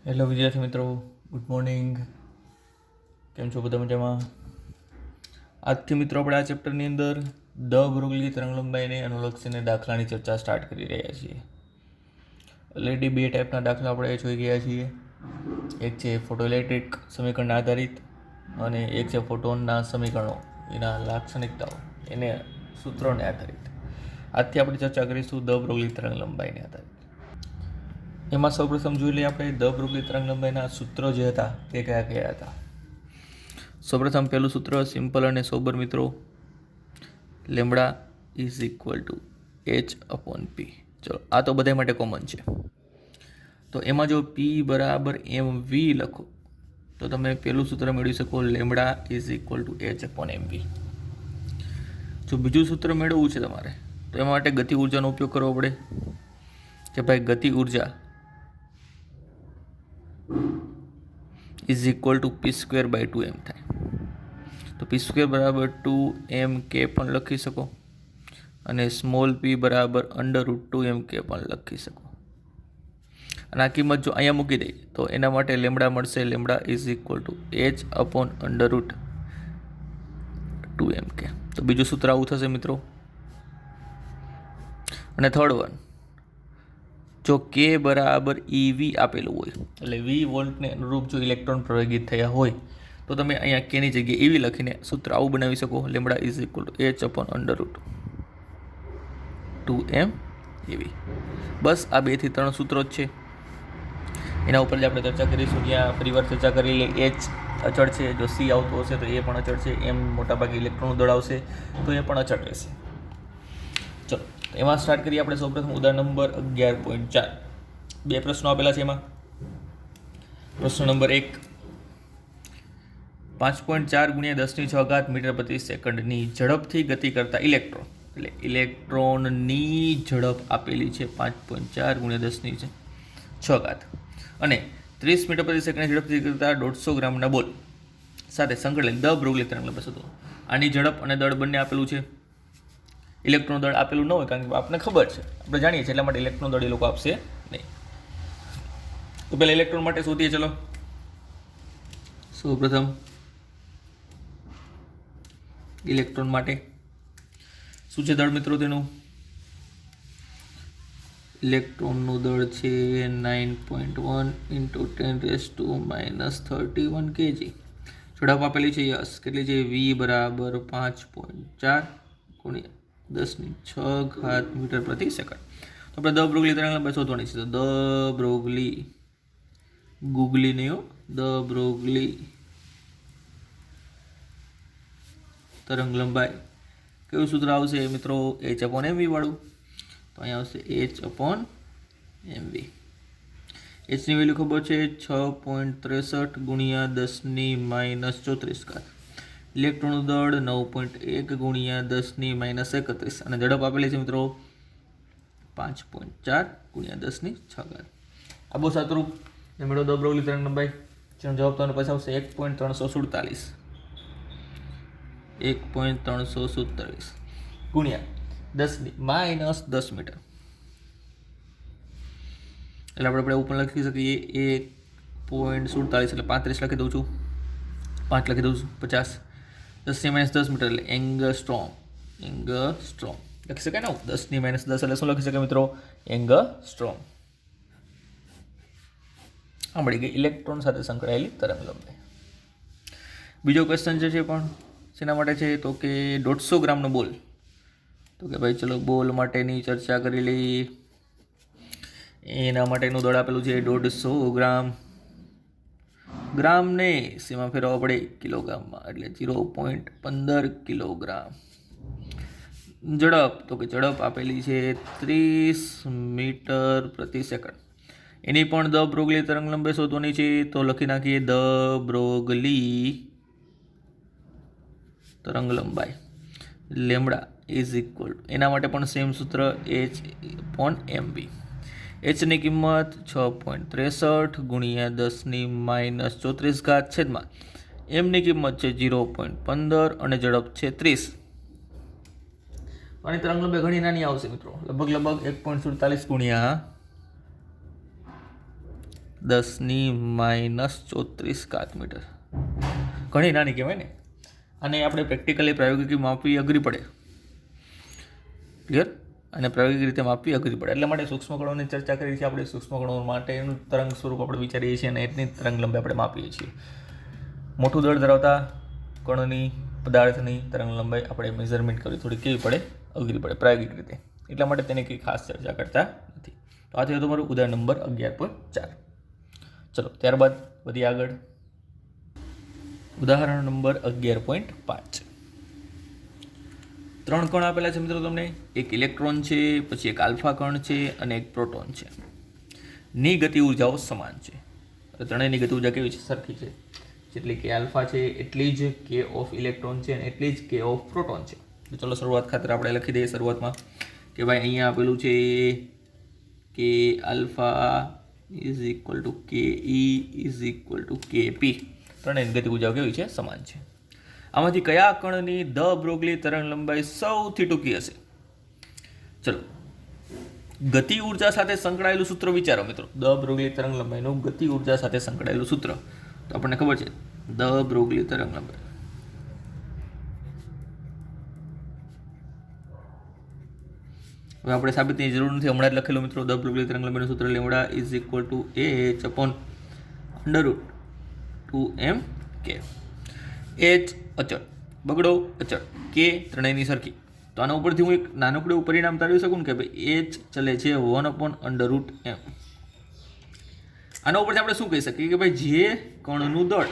Hello વિદ્યાર્થી મિત્રો, good morning. કેમ છો બધા મજામાં? આજથી મિત્રો આપણે આ ચેપ્ટરની અંદર દ બ્રોગલી તરંગલંબાઈને અનુલક્ષીને દાખલાની ચર્ચા સ્ટાર્ટ કરી રહ્યા છીએ. ઓલરેડી બે ટાઈપના દાખલા આપણે જોઈ ગયા છીએ. એક છે ફોટોઇલેક્ટ્રિક સમીકરણ આધારિત અને એક છે ફોટોનના સમીકરણો, એના લાક્ષણિકતાઓ, એને સૂત્રોને આધારિત. આજથી આપણે ચર્ચા કરીશું દ બ્રોગલી તરંગલંબાઈને આધારિત. એમાં સૌપ્રથમ જોઈ લઈએ આપણે દ બ્રોગલી તરંગલંબાઈના સૂત્રો જે હતા તે કયા કયા હતા. સૌપ્રથમ પહેલું સૂત્ર સિમ્પલ અને સોબર મિત્રો, lambda is equal two H/P. ચલો, આ તો બધા માટે કોમન છે. તો એમાં જો P બરાબર mv લખો તો તમે પહેલું સૂત્ર મેળવી શકો, lambda is equal two H/mv. જો બીજું સૂત્ર મેળવવું છે તમારે તો એમાં માટે ગતિ ઉર્જાનો ઉપયોગ કરવો પડે કે ભાઈ ગતિ ઉર્જા ઇઝ ઇક્વલ ટુ p²/2m થાય. તો p² બરાબર 2mk પણ લખી શકો અને સ્મોલ p બરાબર √2mk પણ લખી શકો. અને આ કિંમત જો અહીંયા મૂકી દઈએ તો એના માટે લેમ્બડા મળશે, lambda is equal two h/√2mk. તો બીજું સૂત્ર આવું થશે મિત્રો. અને થર્ડ વન, જો k બરાબર EV આપેલું હોય એટલે V વોલ્ટને અનુરૂપ જો ઇલેક્ટ્રોન પ્રવેગિત થયા હોય તો તમે અહીંયા k ની જગ્યાએ EV લખીને સૂત્ર આવું બનાવી શકો, lambda is equal two h/√2m EV. બસ આ 2 થી 3 સૂત્રો જ છે. એના ઉપર જ આપણે ચર્ચા કરીશું. જ્યાં ફરીવાર ચર્ચા કરી લે, H અચળ છે, જો C આવતું હશે તો એ પણ અચળ છે, એમ મોટાભાગે ઇલેક્ટ્રોન દળ આવશે તો એ પણ અચળ રહેશે. ચલો એમાં સ્ટાર્ટ કરીએ આપણે. સૌપ્રથમ ઉદાહરણ નંબર 11.4. 2 પ્રશ્નો આપેલા છે. એમાં પ્રશ્ન નંબર 1, 5.4 × 10⁶ મીટર પ્રતિ સેકન્ડની ઝડપથી ગતિ કરતા ઇલેક્ટ્રોન, એટલે ઇલેક્ટ્રોનની ઝડપ આપેલી છે 5.4 × 10⁶ અને 30 મીટર પ્રતિ સેકન્ડ ઝડપથી કરતા 150 ગ્રામના બોલ સાથે સંકળાયેલ દ બ્રોગલી તરંગલંબાઈ શોધો. આની ઝડપ અને દળ બંને આપેલું છે. ઇલેક્ટ્રોન દળ આપેલું ન હોય કારણ કે આપણને ખબર છે, આપણે જાણીએ છીએ, એટલા માટે ઇલેક્ટ્રોન દળ એ લોકો આપશે નહીં. તો પહેલાં ઇલેક્ટ્રોન માટે શોધીએ. ચલો, સૌપ્રથમ ઇલેક્ટ્રોન માટે શું છે દળ મિત્રો તેનું? ઇલેક્ટ્રોનનું દળ છે 9.1 × 10⁻31 kg. ઝડપ આપેલી છે યસ, કેટલી છે? V બરાબર 5.4 × 10⁶ મીટર પ્રતિ સેકન્ડ. તો આપણે દ બ્રોગલી તરંગલંબાઈ શોધવાની છે. તો દ બ્રોગલી, ગુગલી નહીં હો, દ બ્રોગલી તરંગલંબાઈ કયું સૂત્ર આવશે મિત્રો? H/mv વાળું. તો અહીંયા આવશે H/mv. Hની વેલ્યુ ખબર છે 6.63 × 10⁻34. ઇલેક્ટ્રોનનું દળ 9.1 × 10⁻31 અને ઝડપ આપેલી છે મિત્રો 5.4 × 10⁶. આ બહુ સારું. મેળવો દ બ્રોગલી તરંગલંબાઈ. જેનો જવાબ તમને પછી આવશે 1.347 × 10⁻10 મીટર. એટલે આપણે ઉપર લખી શકીએ 1.47 એટલે 35 લખી દઉં છું, 5 લખી દઉં છું, 50 10⁻10 મીટર એટલે એંગસ્ટ્રોમ. એંગસ્ટ્રોમ લખી શકાય ને? 10⁻10 એટલે શું લખી શકાય મિત્રો? એંગસ્ટ્રોમ. આ મળી ગઈ ઇલેક્ટ્રોન સાથે સંકળાયેલી તરંગલંબાઈ. બીજો ક્વેશ્ચન જે છે પણ શેના માટે છે? તો કે 150 ગ્રામનો બોલ. તો કે ભાઈ ચલો બોલ માટેની ચર્ચા કરી લઈએ. એના માટેનું દળ આપેલું છે 150 ગ્રામ. ગ્રામને શેમાં ફેરવવા પડે? કિલોગ્રામમાં, એટલે 0.15 કિલોગ્રામ. ઝડપ, તો કે ઝડપ આપેલી છે 30 મીટર પ્રતિ સેકન્ડ. એની પણ દ બ્રોગલી તરંગલંબાઈ શોધવાની છે. તો લખી નાખીએ દ બ્રોગલી તરંગલંબાઈ, લેમ્બડા ઇઝ ઇક્વલ, એના માટે પણ સેમ સૂત્ર H/mv. Hની કિંમત 6.63 × 10⁻34 છેદમાં એમની કિંમત છે 0.15 અને ઝડપ છે 30. આની તરંગલંબાઈ ઘણી નાની આવશે મિત્રો, લગભગ 1.47 × 10⁻³ મીટર. ઘણી નાની કહેવાય ને. અને આપણે પ્રેક્ટિકલી પ્રાયોગિક માપવી અઘરી પડે. ક્લિયર? અને પ્રાયોગિક રીતે માપવી અઘરી પડે. એટલા માટે સૂક્ષ્મકણોની ચર્ચા કરી છે આપણે. સૂક્ષ્મકણો માટેનું તરંગ સ્વરૂપ આપણે વિચારીએ છીએ અને એટલી તરંગ લંબાઈ આપણે માપીએ છીએ. મોટું દળ ધરાવતા કણોની પદાર્થની તરંગ લંબાઈ આપણે મેઝરમેન્ટ કરવી થોડી કેવી પડે? અઘરી પડે પ્રાયોગિક રીતે. એટલા માટે તેની કંઈ ખાસ ચર્ચા કરતા નથી. તો આ થયું તમારું ઉદાહરણ નંબર 11.4. ચલો ત્યારબાદ વધી આગળ. ઉદાહરણ નંબર 11.5. 3 કણ આપેલા છે મિત્રો તમને. એક ઇલેક્ટ્રોન છે, પછી એક આલ્ફા કણ છે અને એક પ્રોટોન છે. ની ગતિ ઉર્જાઓ સમાન છે. ત્રણેયની ગતિ ઉર્જા કેવી છે? સરખી છે. જેટલી કે આલ્ફા છે એટલી જ કે ઓફ ઇલેક્ટ્રોન છે અને એટલી જ કે ઓફ પ્રોટોન છે. તો ચલો શરૂઆત ખાતર આપણે લખી દઈએ શરૂઆતમાં કે ભાઈ અહીંયા આપેલું છે કે આલ્ફા ઇઝ ઇક્વલ ટુ કે ઈ ઇઝ ઇક્વલ ટુ કે પી. ત્રણેયની ગતિ ઉર્જાઓ કેવી છે? સમાન છે. આમાંથી કયા કણની દ બ્રોગલી તરંગ લંબાઈ સૌથી ટૂંકી હશે? ચલો ગતિ ઉર્જા સાથે સંકળાયેલું સૂત્ર વિચારો મિત્રો. દ બ્રોગલી તરંગ લંબાઈનું ગતિ ઉર્જા સાથે સંકળાયેલું સૂત્ર તો આપણને ખબર છે. દ બ્રોગલી તરંગ લંબાઈ હવે આપણે સાબિતની જરૂર નથી, હમણાં જ લખેલું મિત્રો. દ બ્રોગલી તરંગ લંબાઈનું સૂત્ર lambda is equal to h upon √2m કે. h અચળ, બગડો અચળ, કે ત્રણેયની સરખી. તો આના ઉપરથી હું એક નાનકડું એવું પરિણામ તારવી શકું ને કે ભાઈ h ચલે છે 1/√m. આના ઉપરથી આપણે શું કહી શકીએ કે ભાઈ જે કણનું દળ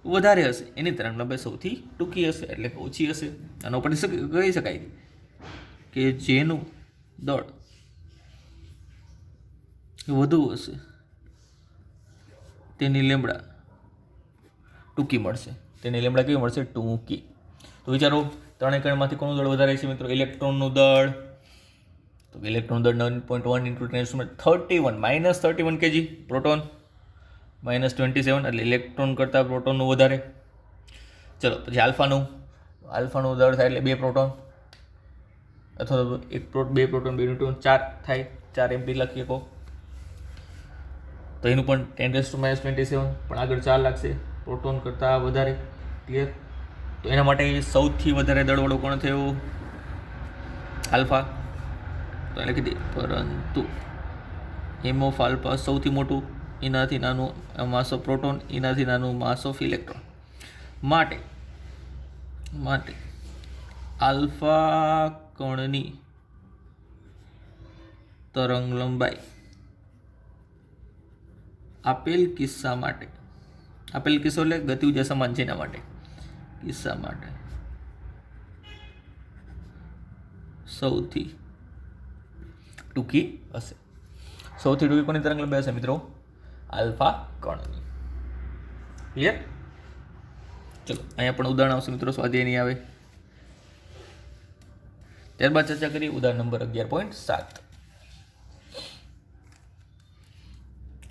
વધારે હશે એની તરંગ લંબાઈ સૌથી ટૂંકી હશે, એટલે કે ઓછી હશે. આના ઉપરથી કહી શકાય કે જેનું દળ વધુ હશે તેની લેમડા ટૂંકી મળશે. તેની લેમડા કેવી મળશે? ટૂંકી. તો વિચારો ત્રણેય કણમાંથી કોનું દળ વધારે છે મિત્રો? ઇલેક્ટ્રોનનું દળ. તો ઇલેક્ટ્રોન દળ 9.1 × 10⁻31 -31 kg. પ્રોટોન -27, એટલે ઇલેક્ટ્રોન કરતાં પ્રોટોનનું વધારે. ચલો પછી આલ્ફાનું દળ થાય એટલે 2 પ્રોટોન અથવા તો 2 પ્રોટોન 2 ન્યુટ્રોન 4 થાય. 4 MP લખી શકો. તો એનું પણ 10⁻27 પણ આગળ 4 લાગશે પ્રોટોન કરતાં વધારે. ક્લિયર? તો એના માટે સૌથી વધારે દળવાળો કોણ થયો? આલ્ફા. તો લખી દઈએ પરંતુ એમ ઓફ આલ્ફા સૌથી મોટું, એનાથી નાનું માસ ઓફ પ્રોટોન, એનાથી નાનું માસ ઓફ ઇલેક્ટ્રોન. માટે આલ્ફા કણની તરંગ લંબાઈ આપેલ કિસ્સા માટે, આપેલ કિસ્સો એટલે ગતિ ઉર્જા સમાન છે એના માટે, કિસ્સા માટે સૌથી ટૂંકી હશે. સૌથી ટૂંકી કોની તરંગ લંબાઈ હશે મિત્રો? આલ્ફા કણની. ક્લિયર? ચલો અહીંયા પણ ઉદાહરણ આવશે મિત્રો, સ્વાધ્યાય નહીં આવે. ત્યારબાદ ચર્ચા કરીએ ઉદાહરણ નંબર 11.7.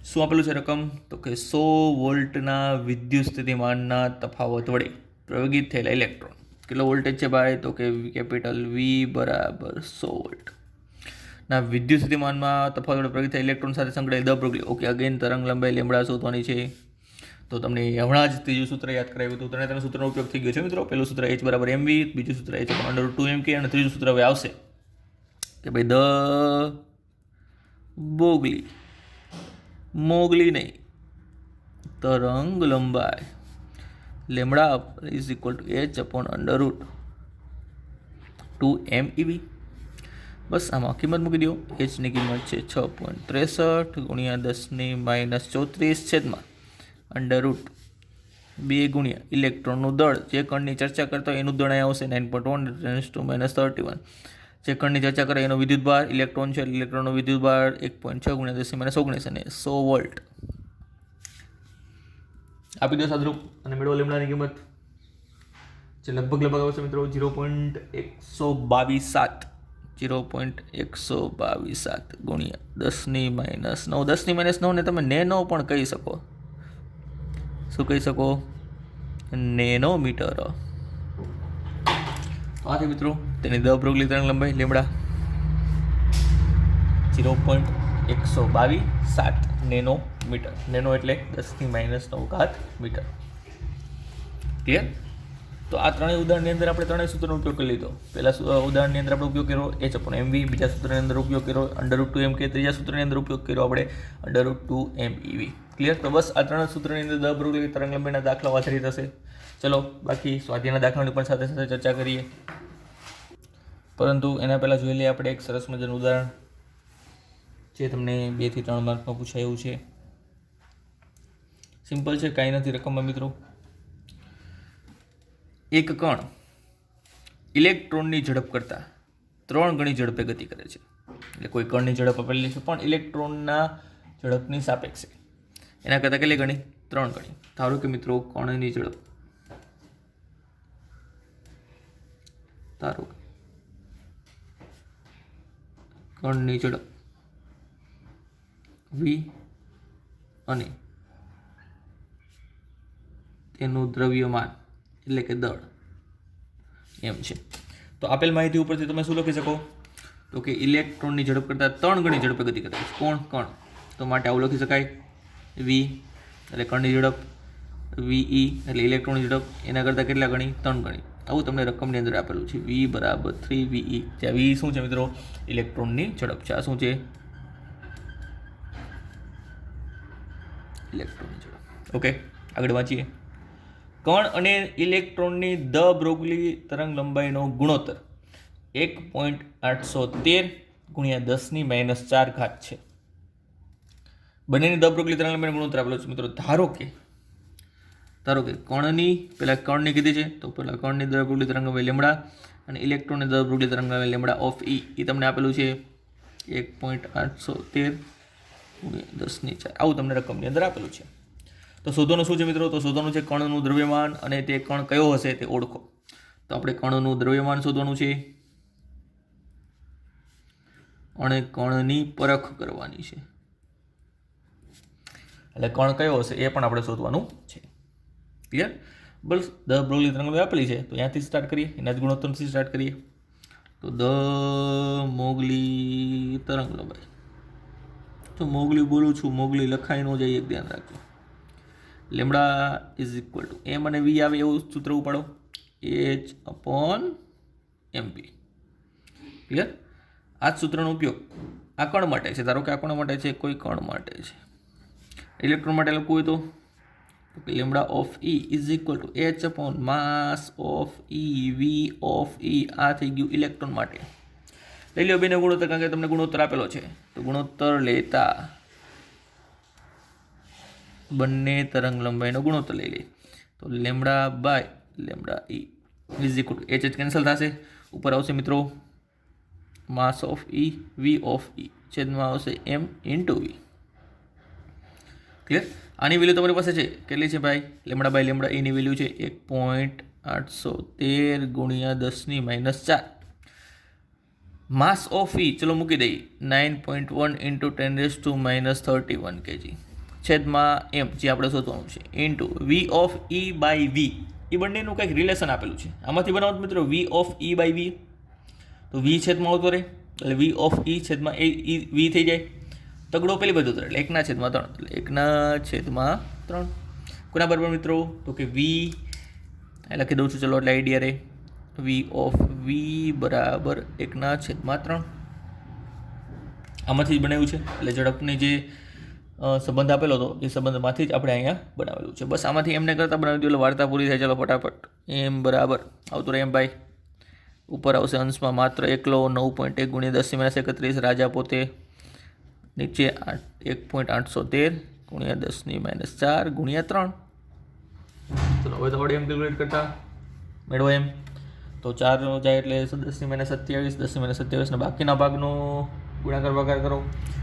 શું આપેલું છે રકમ? તો કે 100 વોલ્ટના વિદ્યુત સ્થિતિમાનના તફાવત વડે પ્રયોગિત થયેલા ઇલેક્ટ્રોન. કેટલો વોલ્ટેજ છે ભાઈ? તો કે કેપિટલ V બરાબર 100 વોલ્ટ ના વિદ્યુત સ્થિતિમાનમાં તફાવત વડે પ્રયોગિત થયેલા ઇલેક્ટ્રોન સાથે સંકળાયેલ દ બ્રોગલી. ઓકે, અગેન તરંગ લંબાઈ લેમડા શોધવાની છે. તો તમને હમણાં જ ત્રીજું સૂત્ર યાદ કરાવ્યું હતું. ત્રણે સૂત્રનો ઉપયોગ થઈ ગયો છે મિત્રો. પહેલું સૂત્ર h બરાબર mv, બીજું સૂત્ર h √2m કે, અને ત્રીજું સૂત્ર હવે આવશે કે ભાઈ દ બોગલી, મોગલી નહીં, તરંગ લંબાઈ lambda is equal to h upon √2mev. બસ આમાં કિંમત મૂકી દો. hની કિંમત છે 6.63 × 10⁻34 √2 ઇલેક્ટ્રોનનું દળ. જે કણની ચર્ચા કરતા હોય એનું દળ અહીંયા આવશે 9.1 × 10⁻31. જે કણની ચર્ચા કરે એનો વિદ્યુતભાર ઇલેક્ટ્રોન છે, ઇલેક્ટ્રોનનો વિદ્યુતભાર 1.6 × 10⁻19 અને 100 વોલ્ટ. આપી દો સાદરૂપ અને મેળવો લેમડાની કિંમત, જે લગભગ આવશે મિત્રો 0.122 ગુણ્યા 10⁻9. 10⁻9 ને તમે નેનો પણ કહી શકો. શું કહી શકો? નેનોમીટર. આ છે મિત્રો તેની દ બ્રોગલી તરંગ લંબાઈ લેમડા 0. 122.7 નેનોમીટર. નેનો એટલે 10⁻⁹ મીટર. ક્લિયર? તો આ ત્રણેય ઉદાહરણની અંદર આપણે ત્રણેય સૂત્રનો ઉપયોગ કરી લીધો. પહેલા ઉદાહરણની અંદર આપણે ઉપયોગ કર્યો H/mv, બીજા સૂત્રની અંદર ઉપયોગ કર્યો √2mk, ત્રીજા સૂત્રની અંદર ઉપયોગ કર્યો આપણે √2mev. ક્લિયર? તો બસ આ ત્રણ સૂત્રની અંદર દ બ્રોગલી તરંગલંબાઈના દાખલાઓ આધારિત હશે. ચલો બાકી સ્વાધ્યાયના દાખલાની પણ સાથે સાથે ચર્ચા કરીએ, પરંતુ એના પહેલાં જોઈ લઈએ આપણે એક સરસ મજાનું ઉદાહરણ જે તમને 2 થી 3 માર્કમાં પૂછાય એવું છે. સિમ્પલ છે, કાંઈ નથી રકમમાં મિત્રો. એક કણ ઇલેક્ટ્રોનની ઝડપ કરતાં 3 ગણી ઝડપે ગતિ કરે છે. એટલે કોઈ કણની ઝડપ આપેલી છે પણ ઇલેક્ટ્રોનના ઝડપની સાપેક્ષે એના કરતાં કેટલી ગણી? 3 ગણી. ધારો કે મિત્રો કણની ઝડપ, ધારો કે કણની ઝડપ v અને તેનું દ્રવ્યમાન એટલે કે દળ એમ છે. તો આપેલ માહિતી ઉપરથી તમે શું લખી શકો? તો કે ઇલેક્ટ્રોનની ઝડપ કરતાં 3 ગણી ઝડપે ગતિ કરે છે. કોણ? કણ. તો માટે આવું લખી શકાય, v એટલે કણની ઝડપ, ve એટલે ઇલેક્ટ્રોનની ઝડપ, એના કરતાં કેટલા ગણી? 3 ગણી. આવું તમને રકમની અંદર આપેલું છે, v બરાબર 3ve. જ્યાં v શું છે મિત્રો? ઇલેક્ટ્રોનની ઝડપ છે. આ શું છે? ઇલેક્ટ્રોનની ઝડપ. ઓકે, આગળ વાંચીએ. કણ અને ઇલેક્ટ્રોનની દ બ્રોગલી તરંગ લંબાઈનો ગુણોત્તર 1.813 × 10⁻⁴ છે. બંનેની દ બ્રોગલી તરંગ લંબાઈનો ગુણોત્તર આપેલો છે મિત્રો. ધારો કે કણની, પહેલાં કણની કીધી છે તો પહેલાં કણની દ બ્રોગલી તરંગ લંબાઈ લેમડા અને ઇલેક્ટ્રોનની દ બ્રોગલી તરંગ લંબાઈ લેમડા ઓફ e એ તમને આપેલું છે 1.813 × 10⁴. આવું તમને રકમની અંદર આપેલું છે. તો શોધવાનું શું છે મિત્રો? તો શોધવાનું છે કણનું દ્રવ્યમાન અને તે કણ કયો હશે તે ઓળખો. તો આપણે કણનું દ્રવ્યમાન શોધવાનું છે અને કણની પરખ કરવાની છે. એટલે કણ કયો હશે એ પણ આપણે શોધવાનું છે. ક્લિયર? બસ દ બ્રોગલી તરંગ આપેલી છે તો ત્યાંથી સ્ટાર્ટ કરીએ, એના જ ગુણોત્તરથી સ્ટાર્ટ કરીએ. તો દ મોગલી તરંગ લંબાઈ, તો મોગલી બોલું છું, મોગલી લખાઈ ન જાય, એક ધ્યાન રાખજો. લેમડા ઇઝ ઇક્વલ ટુ એમ અને વી આવે એવું સૂત્ર ઉપાડો, H/mp. ક્લિયર? આ જ સૂત્રનો ઉપયોગ આ કણ માટે છે. ધારો કે આ કણ માટે છે, કોઈ કણ માટે છે. ઇલેક્ટ્રોન માટે લખવું હોય તો lambda of e is equal to H/માસ of e v of e. આ થઈ ગયું ઇલેક્ટ્રોન માટે. લઈ લો બેને ગુણોત્તર, કારણ કે તમને ગુણોત્તર આપેલો છે. તો ગુણોત્તર લેતા બંને તરંગ લંબાઈનો ગુણોત્તર લઈ લે. તો lambda by lambda e is equal to H cancel થશે, ઉપર આવશે મિત્રો mass of e v of e, છેદમાં આવશે m ઇન્ટુ v. ક્લિયર? આની વેલ્યુ તમારી પાસે છે, કેટલી છે ભાઈ? લેમડા બાય લેમડા એની વેલ્યુ છે 1.813 × 10⁻⁴. માસ ઓફ e ચલો મૂકી દઈએ 9.1 × 10⁻31 kg, છેદમાં એમ જે આપણે શોધવાનું છે, into V of e by V. એ બંનેનું કંઈક રિલેશન આપેલું છે. આમાંથી બનાવો મિત્રો V of e by V, તો વી છેદમાં આવતો રહે એટલે વી ઓફ e છેદમાં એ વી થઈ જાય. તગડો પેલી બધું ઉતરે એટલે 1/3 એટલે 1/3. કોના બરાબર મિત્રો? તો કે વી લખી દઉં છું, ચલો એટલે આઈડિયા રહે. વી ઓફ વી બરાબર 1/3. આમાંથી જ બનાવ્યું છે એટલે ઝડપની જે સંબંધ આપેલો હતો એ સંબંધમાંથી જ આપણે અહીંયા બનાવેલું છે. બસ આમાંથી એમને કરતાં બનાવી દો એટલે વાર્તા પૂરી થાય. ચાલો ફટાફટ. એમ બરાબર આવતું રહે એમ ભાઈ. ઉપર આવશે અંશમાં માત્ર એકલો 9.1 × 10⁻31. રાજા પોતે નીચે 1.813 × 10⁻⁴ × 3. ચલો હવે તો એમ કેલ્ક્યુલેટ કરતા મેળવો એમ. તો 4 જાય એટલે 10⁻27, 10⁻27 ને બાકીના ભાગનો ગુણાકાર ભાગાકાર કરો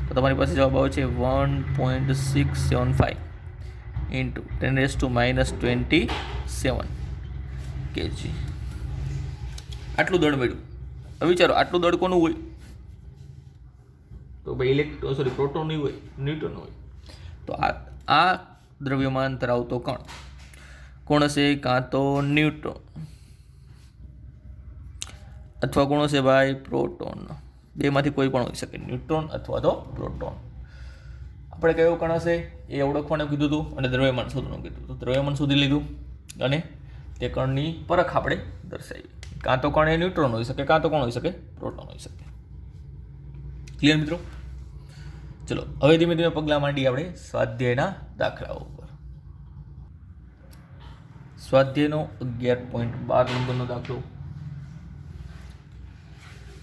તો તમારી પાસે જવાબ આવે છે 1.675 × 10⁻27 kg. આટલું દળ મળ્યું. હવે વિચારો આટલું દળ કોનું હોય? તો ભાઈ પ્રોટોનનું હોય, ન્યુટ્રોન હોય. તો આ દ્રવ્યમાન ધરાવતો કણ કોણ હશે? કાં તો ન્યુટ્રોન અથવા કોણ હશે ભાઈ? પ્રોટોન. બેમાંથી કોઈ પણ હોઈ શકે, ન્યુટ્રોન અથવા તો પ્રોટોન. આપણે કયો કણ હશે એ ઓળખવાનું કીધું હતું અને દ્રવ્યમાન શોધવાનું કીધું. તો દ્રવ્યમાન શોધી લીધું અને તે કણની પરખ આપણે દર્શાવી. કાં તો કણ એ ન્યુટ્રોન હોઈ શકે, કાં તો કોણ હોઈ શકે, પ્રોટોન હોઈ શકે. ક્લિયર મિત્રો? ચલો હવે ધીમે ધીમે પગલાં માંડીએ આપણે સ્વાધ્યાયના દાખલાઓ ઉપર. સ્વાધ્યાયનો 11.12 નંબરનો દાખલો.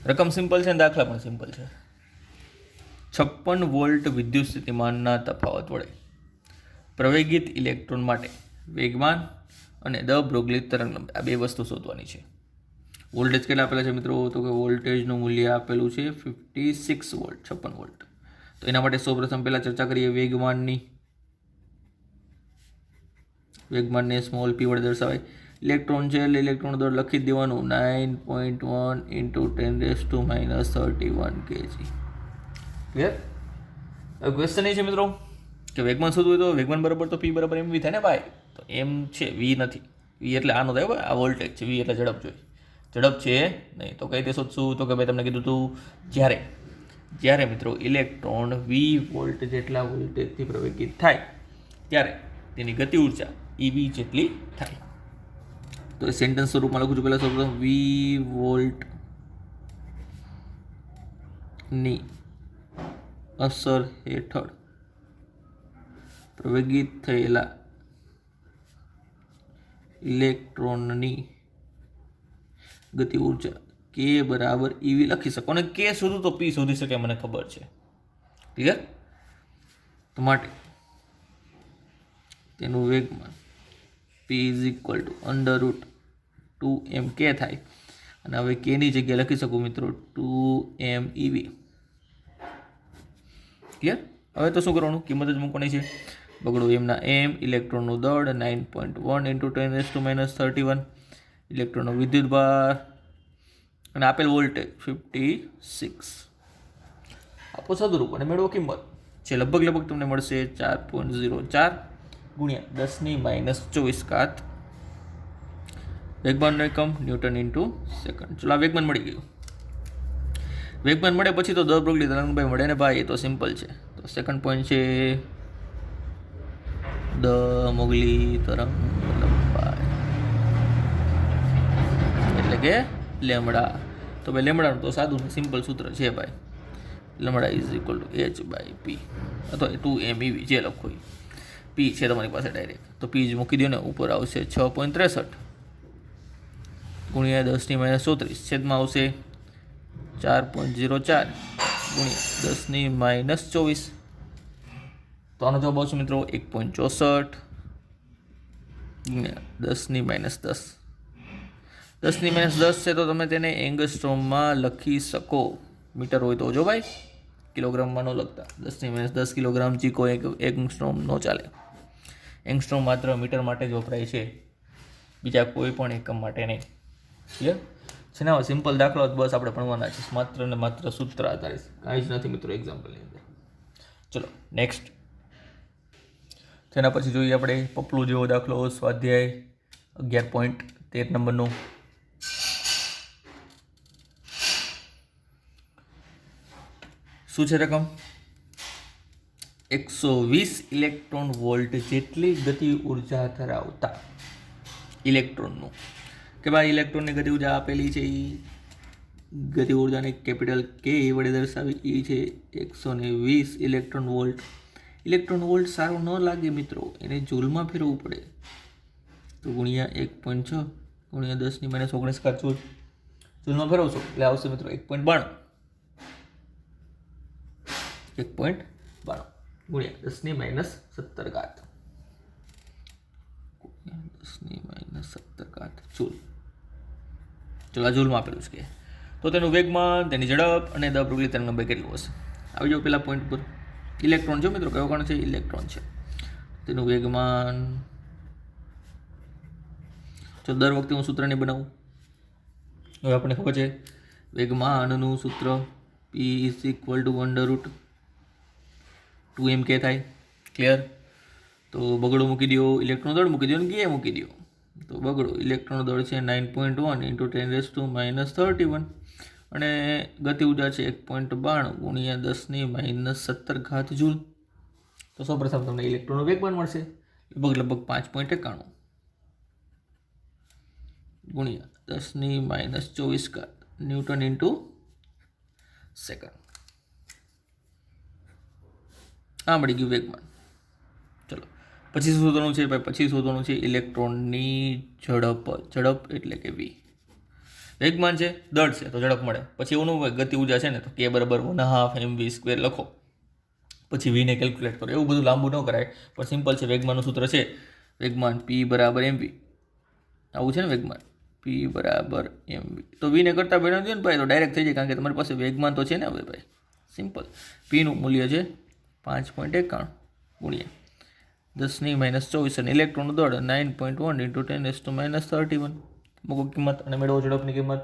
રકમ સિમ્પલ છે અને દાખલા પણ સિમ્પલ છે. 56 વોલ્ટ વિદ્યુત સ્થિતિમાનના તફાવત વડે પ્રવેગિત ઇલેક્ટ્રોન માટે વેગમાન અને દ બ્રોગલી તરંગલંબાઈ આ બે વસ્તુ શોધવાની છે. વોલ્ટેજ કેટલા આપેલા છે મિત્રો? તો કે વોલ્ટેજનું મૂલ્ય આપેલું છે 56 વોલ્ટ, 56 વોલ્ટ. તો એના માટે સૌપ્રથમ પહેલાં ચર્ચા કરીએ વેગમાનની. વેગમાનને સ્મોલ પી વડે દર્શાવાય. ઇલેક્ટ્રોન છે એટલે ઇલેક્ટ્રોન દળ લખી જ દેવાનું 9.1 × 10⁻31 kg. ક્લિયર? હવે ક્વેશ્ચન એ છે મિત્રો કે વેગમાન શોધવું હોય તો વેગમાન બરાબર તો પી બરાબર એમ વી થાય ને ભાઈ. તો એમ છે, વી નથી. વી એટલે આનો થાય ભાઈ, આ વોલ્ટેજ છે. વી એટલે ઝડપ જોઈએ, ઝડપ છે નહીં. તો કઈ રીતે શોધશું? તો કે ભાઈ તમને કીધું હતું જ્યારે મિત્રો ઇલેક્ટ્રોન વી વોલ્ટ જેટલા વોલ્ટેજથી પ્રવેગિત થાય ત્યારે તેની ગતિ ઉર્જા ઈવી જેટલી થાય. તો એ સેન્ટેન્સ સ્વરૂપમાં લખું છું. પહેલાં સૌપ્રથમ વી વોલ્ટની અસર હેઠળ પ્રવેગિત થયેલા ઇલેક્ટ્રોનની ગતિ ઉર્જા કે બરાબર ઈવી લખી શકો. અને કે શોધું તો પી શોધી શકે, મને ખબર છે. ક્લિયર? તો માટે તેનું વેગમાન પી is equal two √2m k થાય. અને હવે કેની જગ્યાએ લખી શકું મિત્રો 2m EV. ક્લિયર? હવે તો શું કરવાનું? કિંમત જ મૂકવાની છે. બગડું એમના એમ, ઇલેક્ટ્રોનનું દળ 9.1 × 10⁻31, ઇલેક્ટ્રોનનો વિદ્યુતભાર અને આપેલ વોલ્ટેજ 56. આપો સદરૂપ અને મેળવો કિંમત છે. લગભગ તમને મળશે 4.04 × 10⁻24. વેગમાનનો એકમ ન્યૂટન ઇન્ટુ સેકન્ડ. ચલો આ વેગમાન મળી ગયું. વેગમાન મળે પછી તો દ બ્રોગલી તરંગલંબાઈ મળે ને ભાઈ. એ તો સિમ્પલ છે. તો સેકન્ડ પોઈન્ટ છે દ મોગલી તરંગલંબાઈ એટલે કે લેમડા. તો ભાઈ લેમડાનું તો સાદું સિમ્પલ સૂત્ર છે ભાઈ. Lambda is equal two h/p અથવા 2m EV જે લખો. પી છે તમારી પાસે ડાયરેક્ટ. તો પી જ મૂકી દો ને. ઉપર આવશે 6.63 × 10⁻34 છેદમાં આવશે 4.04 × 10⁻24. તો આનો જવાબ આવશે મિત્રો 1.64 × 10⁻10. 10⁻10 છે તો તમે તેને એંગસ્ટ્રોમમાં લખી શકો. મીટર હોય તો જો ભાઈ, કિલોગ્રામમાં ન લખતા. 10⁻10 કિલોગ્રામ ચીકો એંગસ્ટ્રોમ ન ચાલે. એંગસ્ટ્રોમ માત્ર મીટર માટે જ વપરાય છે, બીજા કોઈ પણ એકમ માટે નહીં. ક્લિયર છે ને? સિમ્પલ દાખલો બસ આપણે ભણવાના છે. માત્ર ને માત્ર સૂત્ર આધારિત, કાંઈ જ નથી મિત્રો એક્ઝામ્પલની અંદર. ચલો નેક્સ્ટ. તેના પછી જોઈએ આપણે પપલું જેવો દાખલો. સ્વાધ્યાય 11.13 નંબરનો. શું છે રકમ? 120 ઇલેક્ટ્રોન વોલ્ટ જેટલી ગતિ ઉર્જા ધરાવતા ઇલેક્ટ્રોનનું કે ભાઈ ઇલેક્ટ્રોનની ગતિ ઉર્જા આપેલી છે. ગતિ ઉર્જાને કેપિટલ કે વડે દર્શાવી. એ છે 120 ઇલેક્ટ્રોન વોલ્ટ. ઇલેક્ટ્રોન વોલ્ટ સારું ન લાગે મિત્રો, એને જૂલમાં ફેરવવું પડે. તો ગુણ્યા 1.6 × 10⁻19 જૂલમાં ફેરવશો એટલે આવશે મિત્રો 1.92 ગુણ્યા 10⁻17 જૂલ. ચલો આ જૂલમાં આપેલું છે. તો તેનું વેગમાન, તેની ઝડપ અને દ બ્રોગલી તરંગલંબાઈ કેટલું હશે? આવી જાઓ પેલા પોઈન્ટ પર. ઇલેક્ટ્રોન જો મિત્રો, કયો કણ છે? ઇલેક્ટ્રોન છે. તેનું વેગમાન. તો દર વખતે હું સૂત્ર નહીં બનાવું. હવે આપણને ખબર છે વેગમાનનું સૂત્ર P is equal two √2m k થાય. ક્લિયર? તો બગડો મૂકી દો, ઇલેક્ટ્રોન દળ મૂકી દો અને કે મૂકી દો. તો બગડો ઇલેક્ટ્રોન દળ છે 9.1 × 10⁻31 અને ગતિ ઉર્જા છે 1.92 × 10⁻17 જૂલ. તો સૌપ્રથમ તમને ઇલેક્ટ્રોનનું વેગમાન મળશે લગભગ 5.91 ગુણ્યા 10⁻²4 ન્યૂટન ઇન્ટુ સેકન્ડ. આ મળી ગયું વેગમાન. ચલો પછી શું શોધવાનું છે ભાઈ? પછી શોધવાનું છે ઇલેક્ટ્રોનની ઝડપ. ઝડપ એટલે કે v. વેગમાન છે, દળ છે, તો ઝડપ મળે. પછી એવું ન હોય ગતિ ઉર્જા છે ને તો k = 1/2 mv² લખો, પછી v ને કેલ્ક્યુલેટ કરો. એવું બધું લાંબુ ન કરાય, પણ સિમ્પલ છે. વેગમાનનું સૂત્ર છે વેગમાન p = mv. આવું છે ને વેગમાન p = mv. તો v ને કરતાં બેન દો ને ભાઈ તો ડાયરેક્ટ થઈ જાય, કારણ કે તમારી પાસે વેગમાન તો છે ને. હવે ભાઈ સિમ્પલ p નું મૂલ્ય છે 5.91 ગુણ્યા 10⁻²4 અને ઇલેક્ટ્રોનનું દળ 9.1 × 10⁻31. મૂકો કિંમત અને મેળવો ઝડપની કિંમત,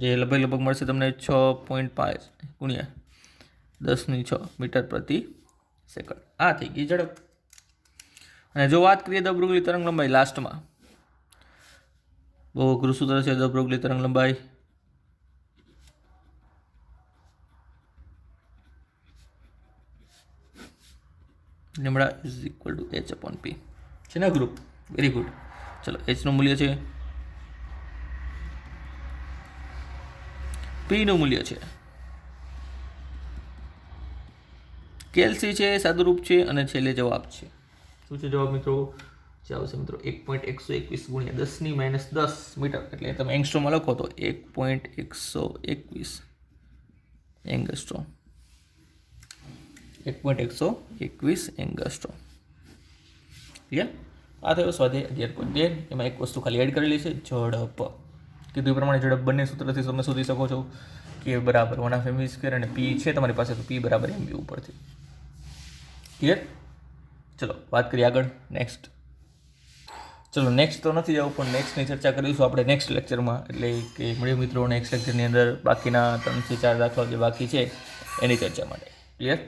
જે લગભગ મળશે તમને 6.5 ગુણ્યા 10⁶ મીટર પ્રતિ સેકન્ડ. આ થઈ ગઈ ઝડપ. અને જો વાત કરીએ દ બ્રુગલી તરંગ લંબાઈ લાસ્ટમાં, બહુ અઘરું સૂત્ર છે દ બ્રુગલી તરંગ લંબાઈ. લેમ્બડા = h/p છે ને અઘરું? Very good. ચલો h નું મૂલ્ય છે, p નું મૂલ્ય છે, કેલ્સી છે, સાદુરૂપ છે અને છેલ્લે જવાબ છે. શું છે જવાબ મિત્રો? જે આવશે મિત્રો 1.121 ગુણ્યા 10⁻10 મીટર, એટલે તમે એંગસ્ટ્રોમમાં લખો તો 1.121 એંગસ્ટ્રોમ. 1.121 એંગસ્ટ્રોમ. ક્લિયર? આ થયો સ્વાધ્યાય 11.2. એમાં એક વસ્તુ ખાલી એડ કરેલી છે, ઝડપ. કીધું એ પ્રમાણે ઝડપ બંને સૂત્રથી તમે શોધી શકો છો. k = 1/2 mv² અને p છે તમારી પાસે, તો p = mv ઉપરથી. ક્લિયર? ચલો વાત કરીએ આગળ નેક્સ્ટ. ચલો નેક્સ્ટ તો નથી જવું, પણ નેક્સ્ટની ચર્ચા કરીશું આપણે નેક્સ્ટ લેક્ચરમાં. એટલે કે મળ્યું મિત્રો નેક્સ્ટ લેક્ચરની અંદર બાકીના 3 થી 4 દાખલાઓ જે બાકી છે એની ચર્ચા માટે. ક્લિયર?